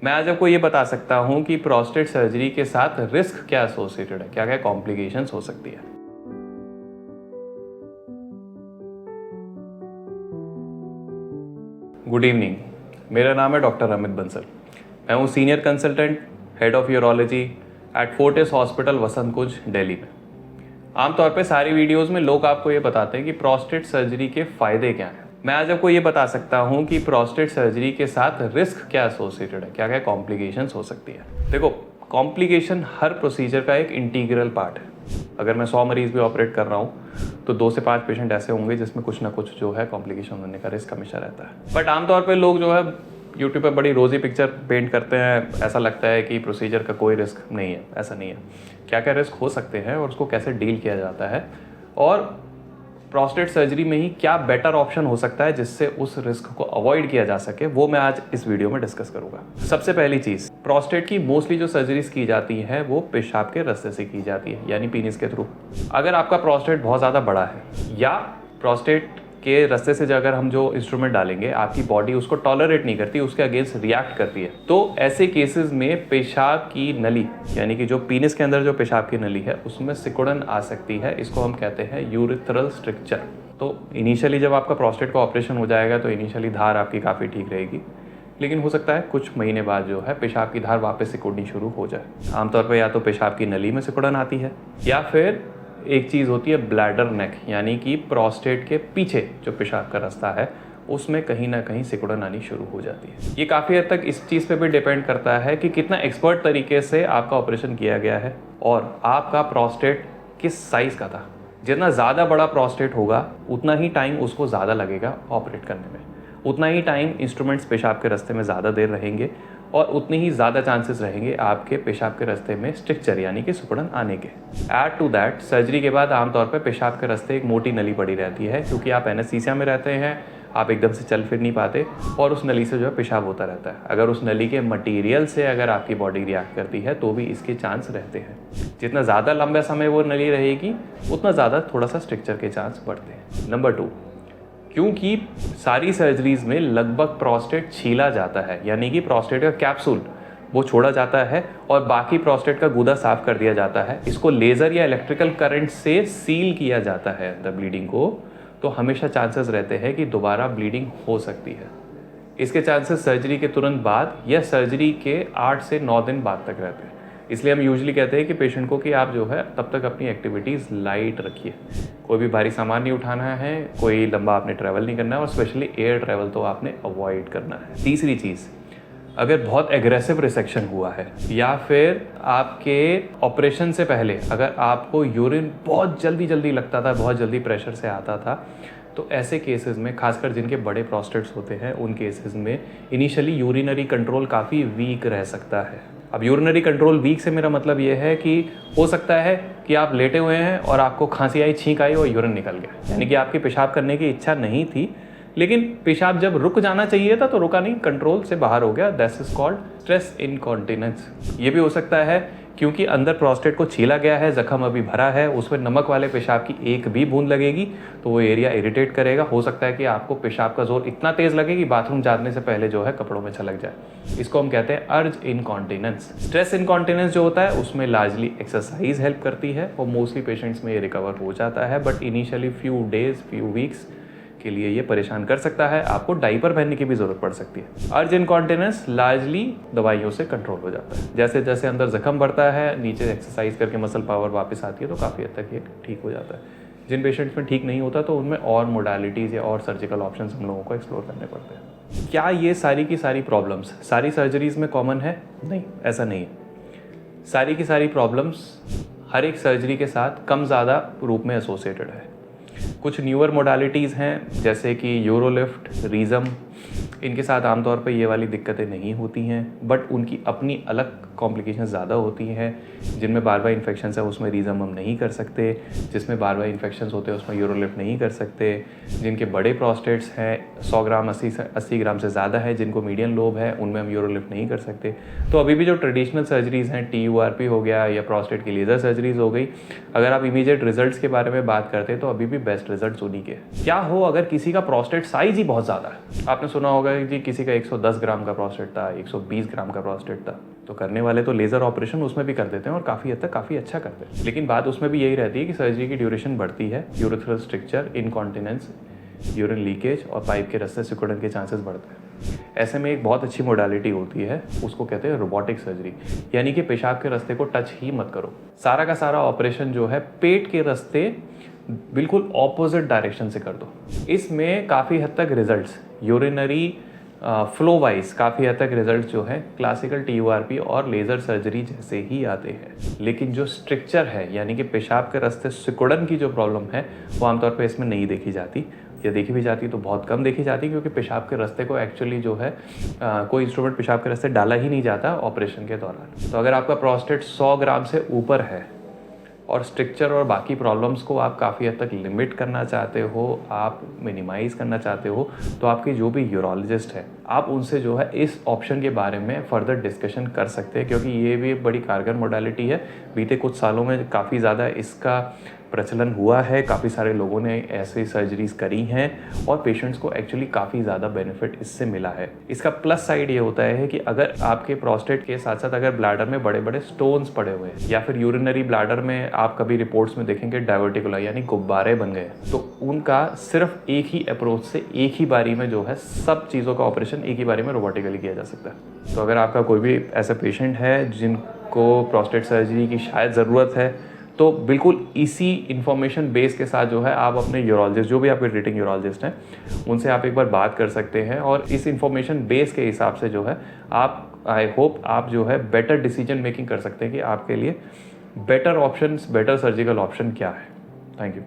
मैं आज आपको ये बता सकता हूँ कि प्रोस्टेट सर्जरी के साथ रिस्क क्या एसोसिएटेड है, क्या क्या कॉम्प्लिकेशंस हो सकती है। गुड इवनिंग, मेरा नाम है डॉक्टर अमित बंसल। मैं हूँ senior consultant, head of urology at Fortis hospital Vasant Kunj, Delhi में। आमतौर पे सारी वीडियोस में लोग आपको ये बताते हैं कि प्रोस्टेट सर्जरी के फ़ायदे क्या हैं। मैं आज आपको ये बता सकता हूँ कि प्रोस्टेट सर्जरी के साथ रिस्क क्या एसोसिएटेड है, क्या क्या कॉम्प्लिकेशंस हो सकती है। देखो, कॉम्प्लिकेशन हर प्रोसीजर का एक इंटीग्रल पार्ट है। अगर मैं 100 मरीज भी ऑपरेट कर रहा हूँ तो 2 से 5 पेशेंट ऐसे होंगे जिसमें कुछ ना कुछ जो है कॉम्प्लिकेशन होने का रिस्क हमेशा रहता है। बट आमतौर पे लोग जो है यूट्यूब पे बड़ी रोजी पिक्चर पेंट करते हैं, ऐसा लगता है कि प्रोसीजर का कोई रिस्क नहीं है। ऐसा नहीं है। क्या क्या रिस्क हो सकते हैं और उसको कैसे डील किया जाता है, और प्रोस्टेट सर्जरी में ही क्या बेटर ऑप्शन हो सकता है जिससे उस रिस्क को अवॉइड किया जा सके, वो मैं आज इस वीडियो में डिस्कस करूंगा। सबसे पहली चीज़, प्रोस्टेट की मोस्टली जो सर्जरीज की जाती हैं वो पेशाब के रास्ते से की जाती है, यानी पीनिस के थ्रू। अगर आपका प्रोस्टेट बहुत ज़्यादा बड़ा है या प्रोस्टेट के रास्ते से अगर हम जो इंस्ट्रूमेंट डालेंगे आपकी बॉडी उसको टॉलरेट नहीं करती, उसके अगेंस्ट रिएक्ट करती है, तो ऐसे केसेस में पेशाब की नली, यानी कि जो पीनिस के अंदर जो पेशाब की नली है उसमें सिकुड़न आ सकती है। इसको हम कहते हैं यूरिथ्रल स्ट्रिक्चर। तो इनिशियली जब आपका प्रोस्टेट का ऑपरेशन हो जाएगा तो इनिशियली धार आपकी काफ़ी ठीक रहेगी, लेकिन हो सकता है कुछ महीने बाद जो है पेशाब की धार वापस सिकुड़नी शुरू हो जाए। आमतौर पर या तो पेशाब की नली में सिकुड़न आती है या फिर एक चीज़ होती है ब्लैडर नेक, यानी कि प्रोस्टेट के पीछे जो पेशाब का रास्ता है उसमें कहीं ना कहीं सिकुड़न आनी शुरू हो जाती है। ये काफ़ी हद तक इस चीज़ पे भी डिपेंड करता है कि कितना एक्सपर्ट तरीके से आपका ऑपरेशन किया गया है और आपका प्रोस्टेट किस साइज़ का था। जितना ज़्यादा बड़ा प्रोस्टेट होगा उतना ही टाइम उसको ज़्यादा लगेगा ऑपरेट करने में, उतना ही टाइम इंस्ट्रूमेंट्स पेशाब के रास्ते में ज़्यादा देर रहेंगे और उतने ही ज़्यादा चांसेस रहेंगे आपके पेशाब के रास्ते में स्ट्रिक्चर यानी कि सिकुड़न आने के। ऐड टू दैट, सर्जरी के बाद आमतौर पर पेशाब के रास्ते एक मोटी नली पड़ी रहती है, क्योंकि आप एनेस्थीसिया में रहते हैं, आप एकदम से चल फिर नहीं पाते और उस नली से जो है पेशाब होता रहता है। अगर उस नली के मटीरियल से अगर आपकी बॉडी रिएक्ट करती है तो भी इसके चांस रहते हैं। जितना ज़्यादा लंबा समय वो नली रहेगी उतना ज़्यादा थोड़ा सा स्ट्रिक्चर के चांस बढ़ते हैं। नंबर 2, क्योंकि सारी सर्जरीज में लगभग प्रोस्टेट छीला जाता है, यानी कि प्रोस्टेट का कैप्सूल वो छोड़ा जाता है और बाकी प्रोस्टेट का गूदा साफ कर दिया जाता है। इसको लेज़र या इलेक्ट्रिकल करंट से सील किया जाता है अंदर ब्लीडिंग को, तो हमेशा चांसेस रहते हैं कि दोबारा ब्लीडिंग हो सकती है। इसके चांसेस सर्जरी के तुरंत बाद या सर्जरी के 8 से 9 दिन बाद तक रहते हैं। इसलिए हम यूजुअली कहते हैं कि पेशेंट को कि आप जो है तब तक अपनी एक्टिविटीज़ लाइट रखिए। कोई भी भारी सामान नहीं उठाना है, कोई लंबा आपने ट्रैवल नहीं करना है और स्पेशली एयर ट्रैवल तो आपने अवॉइड करना है। तीसरी चीज़, अगर बहुत एग्रेसिव रिसेक्शन हुआ है या फिर आपके ऑपरेशन से पहले अगर आपको यूरिन बहुत जल्दी लगता था, बहुत जल्दी प्रेशर से आता था, तो ऐसे केसेस में, खासकर जिनके बड़े प्रोस्टेट्स होते हैं उन केसेस में इनिशियली यूरिनरी कंट्रोल काफ़ी वीक रह सकता है। अब यूरिनरी कंट्रोल वीक से मेरा मतलब ये है कि हो सकता है कि आप लेटे हुए हैं और आपको खांसी आई, छींक आई और यूरिन निकल गया, यानी कि आपकी पेशाब करने की इच्छा नहीं थी, लेकिन पेशाब जब रुक जाना चाहिए था तो रुका नहीं, कंट्रोल से बाहर हो गया। That is called stress incontinence. ये भी हो सकता है क्योंकि अंदर प्रोस्टेट को छीला गया है, जख्म अभी भरा है, उसमें नमक वाले पेशाब की एक भी बूंद लगेगी तो वो एरिया इरिटेट करेगा। हो सकता है कि आपको पेशाब का जोर इतना तेज लगे कि बाथरूम जाने से पहले जो है कपड़ों में छलक जाए। इसको हम कहते हैं अर्ज इनकॉन्टिनेंस। स्ट्रेस इनकॉन्टिनेंस जो होता है उसमें लार्जली एक्सरसाइज हेल्प करती है और मोस्टली पेशेंट्स में ये रिकवर हो जाता है, but initially few days, few weeks के लिए ये परेशान कर सकता है। आपको डाइपर पहनने की भी जरूरत पड़ सकती है। अर्ज इनकॉन्टिनेंस लार्जली दवाइयों से कंट्रोल हो जाता है। जैसे जैसे अंदर जख्म बढ़ता है, नीचे एक्सरसाइज करके मसल पावर वापस आती है तो काफ़ी हद तक ये ठीक हो जाता है। जिन पेशेंट्स में ठीक नहीं होता तो उनमें और मोडालिटीज़ या और सर्जिकल ऑप्शंस हम लोगों को एक्सप्लोर करने पड़ते हैं। क्या ये सारी की सारी प्रॉब्लम्स सारी सर्जरीज में कॉमन है? नहीं, ऐसा नहीं है। सारी की सारी प्रॉब्लम्स हर एक सर्जरी के साथ कम ज़्यादा रूप में एसोसिएटेड है। कुछ न्यूअर मोडालिटीज़ हैं जैसे कि यूरोलिफ्ट, रीज़म, इनके साथ आमतौर पर ये वाली दिक्कतें नहीं होती हैं, बट उनकी अपनी अलग कॉम्प्लिकेशन ज़्यादा होती हैं। जिनमें बार बार इन्फेक्शन है उसमें रीज़म हम नहीं कर सकते, जिसमें बार बार इन्फेक्शन होते हैं उसमें यूरोलिफ्ट नहीं कर सकते। जिनके बड़े प्रोस्टेट्स हैं 100 ग्राम 80 ग्राम से ज़्यादा है, जिनको मीडियम लोब है, उनमें हम यूरोलिफ्ट नहीं कर सकते। तो अभी भी जो ट्रेडिशनल सर्जरीज़ हैं, TURP हो गया या प्रोस्टेट की लेज़र सर्जरीज़ हो गई, अगर आप इमीडिएट रिजल्ट्स के बारे में बात करते हैं तो अभी भी बेस्ट बेस्ट रिजल्ट्स उन्हीं के। क्या हो अगर किसी का प्रोस्टेट साइज ही बहुत ज़्यादा है, आपने सुना होगा कि किसी का 110 ग्राम का प्रोस्टेट था, 120 ग्राम का प्रोस्टेट था, तो करने वाले तो लेज़र ऑपरेशन उसमें भी कर देते हैं और काफ़ी हद तक काफ़ी अच्छा करते हैं। लेकिन बात उसमें भी यही रहती है कि सर्जरी की ड्यूरेशन बढ़ती है, urethral stricture, incontinence, urine leakage और पाइप के रास्ते सिकुड़न के चांसेस बढ़ते हैं। ऐसे में एक बहुत अच्छी मोडालिटी होती है, उसको कहते हैं रोबोटिक सर्जरी, यानी कि पेशाब के रास्ते को टच ही मत करो। सारा का सारा ऑपरेशन जो है पेट के रास्ते बिल्कुल ऑपोजिट डायरेक्शन से कर दो। इसमें काफ़ी हद तक रिजल्ट्स यूरिनरी फ्लो वाइज काफ़ी हद तक रिजल्ट जो है क्लासिकल TURP और लेज़र सर्जरी जैसे ही आते हैं। लेकिन जो स्ट्रक्चर है यानी कि पेशाब के रास्ते सिकुड़न की जो प्रॉब्लम है वो आमतौर पे इसमें नहीं देखी जाती, या देखी भी जाती तो बहुत कम देखी जाती, क्योंकि पेशाब के रास्ते को एक्चुअली जो है कोई इंस्ट्रूमेंट पेशाब के रास्ते डाला ही नहीं जाता ऑपरेशन के दौरान। तो अगर आपका प्रोस्टेट 100 ग्राम से ऊपर है और स्ट्रक्चर और बाकी प्रॉब्लम्स को आप काफ़ी हद तक लिमिट करना चाहते हो, आप मिनिमाइज़ करना चाहते हो, तो आपके जो भी यूरोलॉजिस्ट है आप उनसे जो है इस ऑप्शन के बारे में फर्दर डिस्कशन कर सकते हैं, क्योंकि ये भी बड़ी कारगर मोडालिटी है। बीते कुछ सालों में काफ़ी ज़्यादा इसका प्रचलन हुआ है, काफ़ी सारे लोगों ने ऐसे सर्जरीज करी हैं और पेशेंट्स को एक्चुअली काफ़ी ज़्यादा बेनिफिट इससे मिला है। इसका प्लस साइड ये होता है कि अगर आपके प्रोस्टेट के साथ साथ अगर ब्लैडर में बड़े बड़े स्टोन्स पड़े हुए हैं या फिर यूरिनरी ब्लैडर में आप कभी रिपोर्ट्स में देखेंगे डायवर्टिकुला यानी गुब्बारे बन गए, तो उनका सिर्फ एक ही अप्रोच से एक ही बारी में जो है सब चीज़ों का ऑपरेशन एक ही बारी में रोबोटिकली किया जा सकता है। तो अगर आपका कोई भी ऐसा पेशेंट है जिनको प्रोस्टेट सर्जरी की शायद ज़रूरत है, तो बिल्कुल इसी इन्फॉर्मेशन बेस के साथ जो है आप अपने यूरोलॉजिस्ट, जो भी आपके ट्रीटिंग यूरोलॉजिस्ट हैं, उनसे आप एक बार बात कर सकते हैं और इस इन्फॉर्मेशन बेस के हिसाब से जो है आप, आई होप आप जो है बेटर डिसीजन मेकिंग कर सकते हैं कि आपके लिए better options, better surgical option क्या है। Thank you.